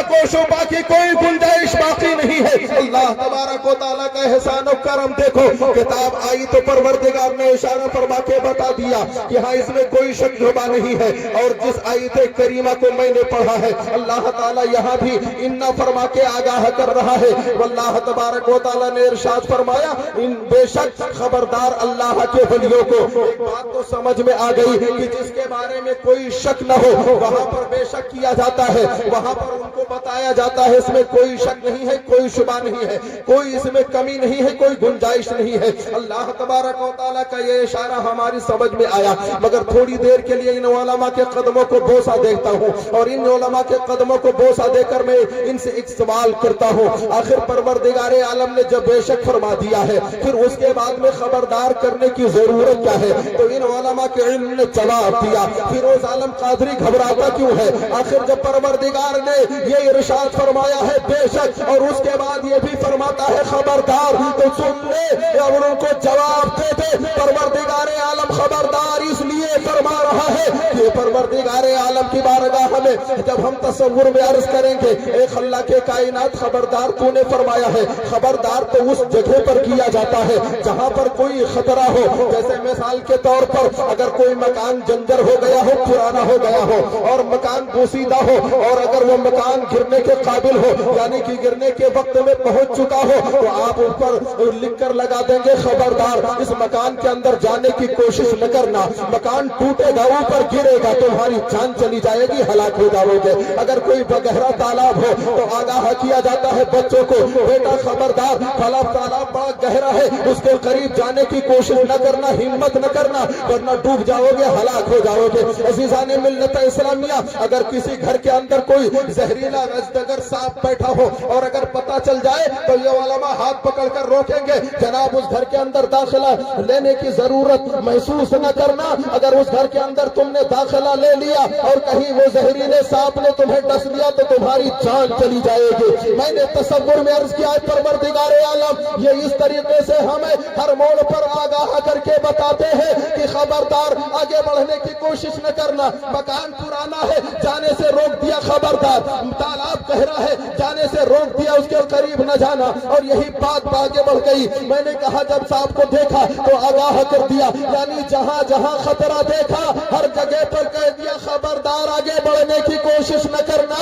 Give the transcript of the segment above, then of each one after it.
गोश व बाकी कोई गुंजाइश बाकी नहीं है। अल्लाह तबारक व तआला का एहसान और करम देखो, किताब आई तो परवरदिगार ने इशारा फरमा के बता दिया कि हाँ इसमें कोई शक शुबा नहीं है। और जिस आयत करीमा को मैंने पढ़ा है, अल्लाह ताला यहाँ भी इन्ना फरमा के आगाह कर रहा है। अल्लाह तबारक व तआला ने इरशाद फरमाया, इन बेशक खबरदार अल्लाह के वलियों को। एक बात तो समझ में आ गई कि जिसके बारे में कोई शक न हो वहां पर बेशक किया जाता है, वहां पर उनको बताया जाता है इसमें कोई शक नहीं है, कोई शुबा नहीं है, कोई इसमें कमी नहीं है, कोई गुंजाइश नहीं है। अल्लाह तबारक व तआला का ये इशारा हमारी समझ में आया। मगर थोड़ी देर के लिए इन उलमा के कदमों को बोसा देखता हूँ और इन उलमा के कदमों को बोसा देकर मैं इनसे एक सवाल करता हूँ। आखिर परवरदिगारे आलम ने जब बेशक फरमा दिया है, फिर उसके बाद में खबरदार करने की जरूरत क्या है? तो इन उलमा के इल्म ने जवाब दिया, फिरोज आलम कादरी घबराता क्यों है? आखिर जब परवरदिगार ने ये इरशाद फरमाया है बेशक और उसके बाद ये भी फरमाता है खबरदार, तो सुन ले और उनको जवाब दे दे। परवरदिगारे आलम खबरदार इसलिए फरमा रहा है कि परवरदिगारे आलम की बारगाह में जब हम तसव्वुर में अर्ज करेंगे, ए अल्लाह के कायनात खबरदार तूने फरमाया है, खबरदार तो उस जगह पर किया जाता है जहां पर कोई खतरा हो। जैसे मिसाल के तौर पर अगर कोई मकान जंजर हो गया हो, पुराना हो गया हो और मकान बोसीदा हो और अगर वो मकान गिरने के काबिल हो, यानी कि गिरने के वक्त में पहुंच चुका हो, तो आप ऊपर लिख कर लगा देंगे खबरदार इस मकान के अंदर जाने की कोशिश न करना, मकान टूटेगा, ऊपर गिरेगा, तुम्हारी जान चली जाएगी, हलाक हो जाओगे। अगर कोई बगहरा तालाब हो तो आगाह किया जाता है बच्चों को, बेटा खबरदार तालाब बड़ा गहरा है, उसके करीब जाने की कोशिश न करना, हिम्मत न करना, वरना डूब जाओगे, हलाक हो जाओगे। अज़ीज़ाने मिल्लत इस्लामिया, अगर किसी घर के अंदर कोई जहरीला अजगर सांप बैठा हो और अगर पता चल जाए तो ये उलमा हाथ पकड़कर रोकेंगे, जनाब उस घर के अंदर दाखिला लेने की जरूरत महसूस न करना। अगर उस घर के अंदर तुमने दाखिला ले लिया और कहीं वो जहरीले सांप ने तुम्हें डस लिया तो तुम्हारी जान चली जाएगी। मैंने तसव्वुर में अर्ज किया, परवरदिगारे आलम ये इस तरीके से हमें हर मोड़ पर आगाह करके बताते हैं कि खबरदार आगे बढ़ने की कोशिश न करना, मकान पुराना है जाने से रोक दिया, खबरदार तालाब गहरा है जाने से रोक दिया, उसके करीब न जाना। और यही बात आगे बढ़ गई। मैंने कहा जब सांप को देखा तो आगाह कर दिया, यानी जहां जहां खतरा देखा हर जगह पर कह दिया खबरदार आगे बढ़ने की कोशिश न करना,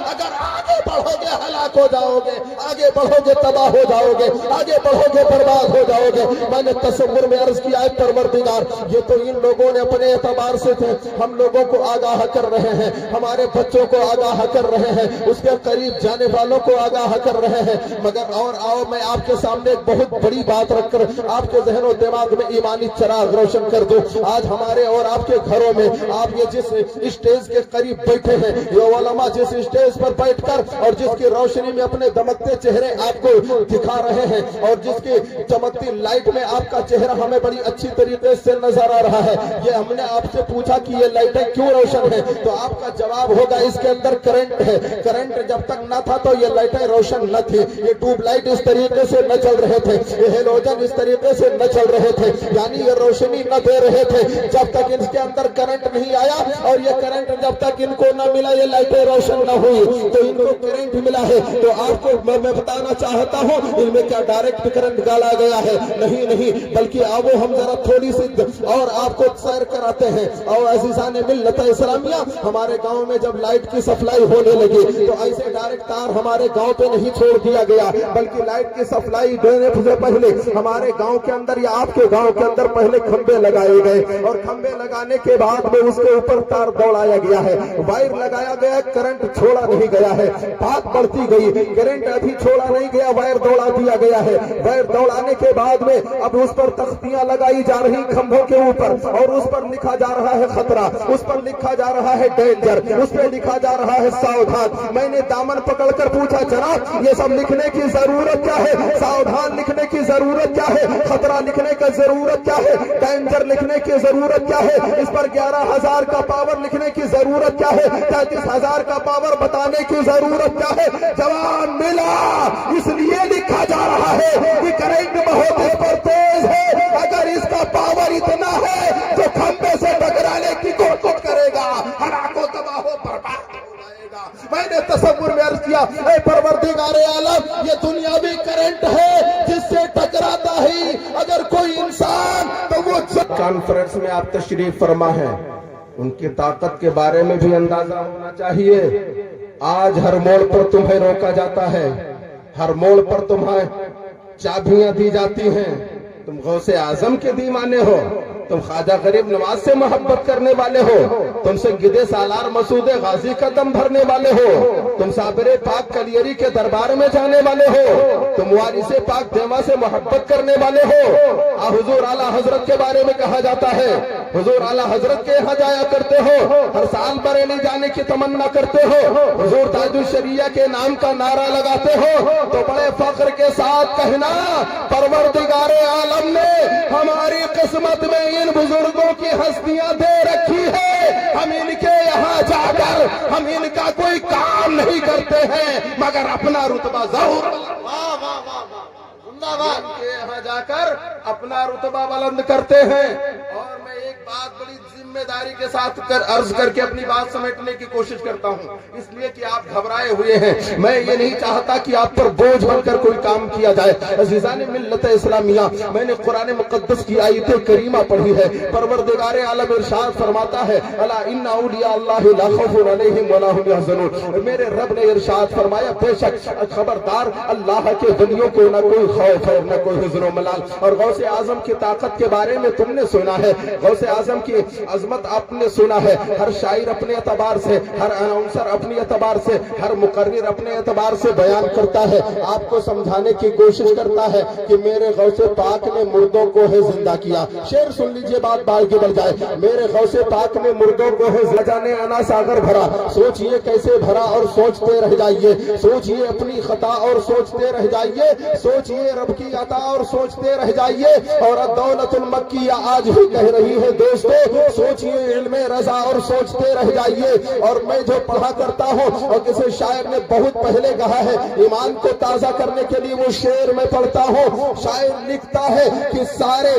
अगर आगे बढ़ोगे हलाक हो जाओगे, आगे बढ़ोगे तबाह हो जाओगे, आगे बढ़ोगे बर्बाद हो जाओगे। मैंने तसव्वुर में अर्ज किया है परवरदिगार ये तो इन लोगों ने अपने एतबार से थे, हम लोगों को आगाह कर रहे हैं, हमारे बच्चों को आगाह कर रहे हैं, उसके करीब जाने वालों को आगाह कर रहे हैं। मगर और आओ मैं आपके सामने एक बहुत बड़ी बात रखकर आपके जहन और दिमाग में ईमानी चराग रोशन कर दूं। आज हमारे और आपके घरों में आप ये जिस स्टेज के करीब बैठे हैं, ये उलमा जिस स्टेज पर बैठकर और जिसकी रोशनी में अपने दमकते चेहरे आपको दिखा रहे हैं और जिसकी चमकती लाइट में आपका चेहरा हमें बड़ी अच्छी तरीके से नजर आ रहा है, ये हमने आपसे पूछा कि ये लाइटें क्यों रोशन है, तो आपका जवाब होगा इसके अंदर करंट है। करंट जब तक न था तो ये लाइटें रोशन न थी, ये ट्यूबलाइट इस तरीके से न चल रहे थे, ये हेलोजन इस तरीके से न चल रहे थे, यानी ये रोशनी न दे रहे थे जब तक इनके अंदर करंट नहीं आया। और ये करंट जब तक इनको न मिला ये लाइटें रोशन न हुई, तो इनको करंट मिला है। तो आपको मैं बताना चाहता हूँ इनमें क्या डायरेक्ट करंट डाला गया है? नहीं नहीं, बल्कि आओ हम जरा थोड़ी सी और आपको सैर कराते हैं। और अज़ीज़ाने मिल्लत इस्लामिया, हमारे गांव में जब लाइट की सप्लाई होने लगी तो ऐसे डायरेक्ट तार हमारे गांव पे नहीं छोड़ दिया गया, बल्कि लाइट की सप्लाई देने से पहले हमारे गांव के अंदर या आपके गांव के अंदर पहले खंबे लगाए गए और खंबे लगाने के बाद में उसके ऊपर तार दौड़ाया गया है, वायर लगाया गया, करंट छोड़ा नहीं गया है। बात बढ़ती गई, करंट अभी छोड़ा नहीं गया, वायर दौड़ा दिया गया है। वायर दौड़ाने के बाद में अब उस पर तख्तियां लगाई जा रही खंभों के ऊपर और उस पर लिखा जा रहा है खतरा, उस पर लिखा जा रहा है डेंजर, उस पर लिखा जा रहा है सावधान। मैंने दामन पकड़कर पूछा जनाब ये सब लिखने की जरूरत क्या है? सावधान लिखने की जरूरत क्या है? खतरा लिखने की जरूरत क्या है? डेंजर लिखने की जरूरत क्या है? इस पर 11,000 का पावर लिखने की जरूरत क्या है? 33,000 का पावर बताने की जरूरत क्या है? जवाब मिला इसलिए लिखा जा रहा है कि करंट बहुत इस पर तेज है, अगर इसका पावर इतना है तो खंबे से टकराने की कोशिश करेगा, हलाको तबाह हो बर्बाद हो जाएगा। मैंने तसव्वुर में अर्ज किया دیا اے پروردگار عالم یہ دنیاوی کرنٹ ہے جس سے ٹکراتا ہی اگر کوئی انسان تو وہ کانفرنس میں آپ تشریف فرما ہے، ان کی طاقت کے بارے میں بھی اندازہ ہونا چاہیے۔ آج ہر موڑ پر تمہیں روکا جاتا ہے، ہر موڑ پر تمہیں چابیاں دی جاتی ہیں، تم غوث اعظم کے دیوانے ہو، تم خواجہ غریب نواز سے محبت کرنے والے ہو، تم سے گدے سالار مسعود غازی کا دم بھرنے والے ہو، تم صابر پاک کلیری کے دربار میں جانے والے ہو، تم وارث پاک دیوا سے محبت کرنے والے ہو۔ حضور اعلیٰ حضرت کے بارے میں کہا جاتا ہے حضور اعلیٰ حضرت کے یہاں جایا کرتے ہو، ہر سال بریلی جانے کی تمنا کرتے ہو، حضور تاج الشریعہ کے نام کا نعرہ لگاتے ہو، تو بڑے فخر کے ساتھ کہنا پروردگار عالم نے ہماری قسمت میں ان بزرگوں کی ہستیاں دے رکھی ہے، ہم ان کے یہاں جا کر ہم ان کا کوئی کام نہیں کرتے ہیں مگر اپنا رتبہ ضرور کے یہاں جا کر اپنا رتبہ بلند کرتے ہیں۔ اور میں ایک بات بڑی ذمہ داری کے ساتھ عرض کر کے اپنی بات سمیٹنے کی کوشش کرتا ہوں، اس لیے کہ آپ گھبرائے ہوئے ہیں، میں یہ نہیں چاہتا کہ آپ پر بوجھ بن کر کوئی کام کیا جائے۔ عزیزان ملت اسلامیہ، میں نے قرآن مقدس کی آیت کریمہ پڑھی ہے، پروردگار عالم ارشاد فرماتا ہے الا ان اولیاء اللہ لا خوف علیہم ولا هم يحزنون، میرے رب نے ارشاد فرمایا بے شک خبردار اللہ کے ولیوں کو نہ کوئی خوف ہے نہ کوئی حزن و ملال۔ اور غوث اعظم کی طاقت کے بارے میں تم نے سنا ہے، غوث اعظم کی عظمت آپ نے سنا ہے، ہر شاعر اپنے اعتبار سے، ہر اناؤنسر اپنی اعتبار سے، ہر مقرر اپنے اعتبار سے بیان کرتا ہے، آپ کو سمجھانے کی کوشش کرتا ہے کہ میرے غوث پاک نے مردوں کو ہے زندہ کیا۔ شعر سن لیجئے، بات باقی بڑھ جائے، میرے غوث پاک نے مردوں کو ہے جانے آنا ساگر بھرا، سوچئے کیسے بھرا اور سوچتے رہ جائیے، سوچئے اپنی خطا اور سوچتے رہ جائیے، سوچئے رب کی عطا اور سوچتے رہ جائیے۔ اور دولت المکیہ آج بھی کہہ رہی ہے دوستو، سوچئے علم رضا اور سوچتے رہ جائیے۔ اور میں جو پڑھا کرتا ہوں اور کسی شاعر نے بہت پہلے کہا ہے، ایمان کو تازہ کرنے کے لیے وہ شعر میں پڑھتا ہوں، شاعر لکھتا ہے کہ سارے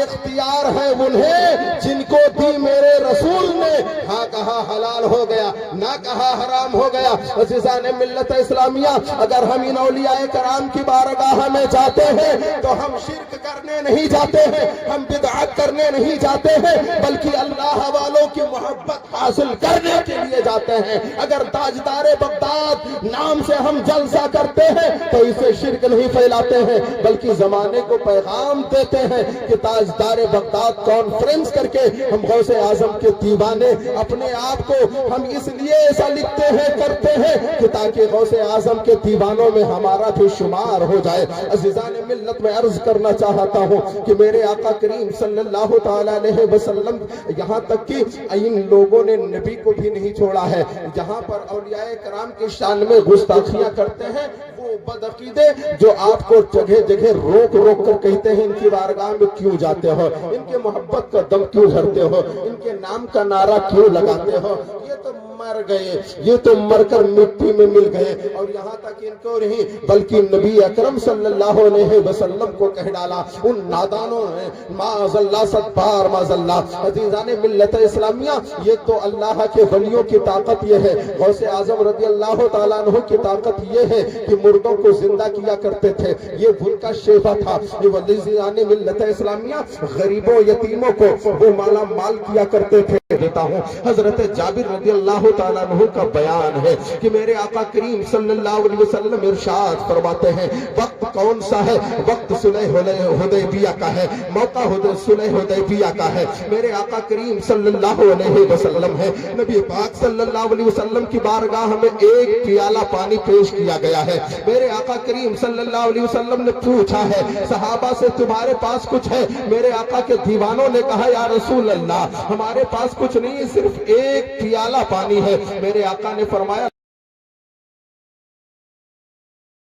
اختیار ہیں انہیں جن کو دی میرے رسول نے، ہاں کہا حلال ہو گیا نہ کہا حرام ہو گیا۔ عزیزان ملت اسلامیہ، اگر ہم ان اولیاء کرام کی بارگاہ میں جاتے ہیں تو ہم شرک کرنے نہیں جاتے ہیں، ہم بدعت کرنے نہیں جاتے ہیں، بلکہ اللہ والوں کی محبت حاصل کرنے کے لیے جاتے ہیں۔ اگر تاجدار بغداد نام سے ہم جلسہ کرتے ہیں تو اسے شرک نہیں پھیلاتے ہیں، بلکہ زمانے کو پیغام دیتے ہیں کہ تاجدار بغداد کانفرنس کر کے ہم غوث اعظم کے دیوانے اپنے آپ کو ہم اس لیے ایسا لکھتے ہیں کرتے ہیں کہ تاکہ غوث اعظم کے دیوانوں میں ہمارا بھی شمار ہو جائے۔ عزیزان ملت، میں عرض کرنا چاہتا ہوں کہ میرے آقا کریم صلی اللہ تعالیٰ علیہ وسلم، یہاں تک کہ ان لوگوں نے نبی کو بھی نہیں چھوڑا ہے، جہاں پر اولیاء کرام کی شان میں گستاخیاں کرتے ہیں، وہ بدعقیدے جو آپ کو جگہ جگہ روک کر کہتے ہیں ان کی بارگاہ میں کیوں جاتے ہو، ان کے محبت کا دم کیوں بھرتے ہو، ان کے نام کا نعرہ کیوں لگاتے ہو، یہ تو مر گئے، یہ تو مر کر مٹی میں مل گئے۔ اور یہاں تک ان کو نہیں بلکہ نبی اکرم صلی اللہ علیہ وسلم کو کہہ ڈالا ان نادانوں نے، معاذ اللہ ست بار معاذ اللہ۔ عزیزان ملت اسلامیہ، یہ تو اللہ کے ولیوں کی طاقت یہ ہے، غوث اعظم رضی اللہ تعالیٰ عنہ کی طاقت یہ ہے کہ مردوں کو زندہ کیا کرتے تھے، یہ ان کا شیفہ تھا۔ عزیزان ملت اسلامیہ، غریبوں یتیموں کو وہ مالا مال کیا کرتے تھے۔ دیتا ہوں حضرت جابر رضی اللہ تعالیٰ عنہ کا بیان ہے کہ میرے آقا کریم صلی اللہ علیہ وسلم ارشاد فرماتے ہیں، وقت کون سا ہے؟ وقت صلح حدیبیہ کا ہے، موقع صلح حدیبیہ کا ہے۔ میرے آقا کریم صلی اللہ علیہ وسلم ہے، نبی پاک صلی اللہ علیہ وسلم کی بارگاہ میں ایک پیالہ پانی پیش کیا گیا ہے۔ میرے آقا کریم صلی اللہ علیہ وسلم نے پوچھا ہے صحابہ سے، تمہارے پاس کچھ ہے؟ میرے آقا کے دیوانوں نے کہا یا رسول اللہ، ہمارے پاس کچھ نہیں، صرف ایک پیالہ پانی ہے۔ میرے آقا نے فرمایا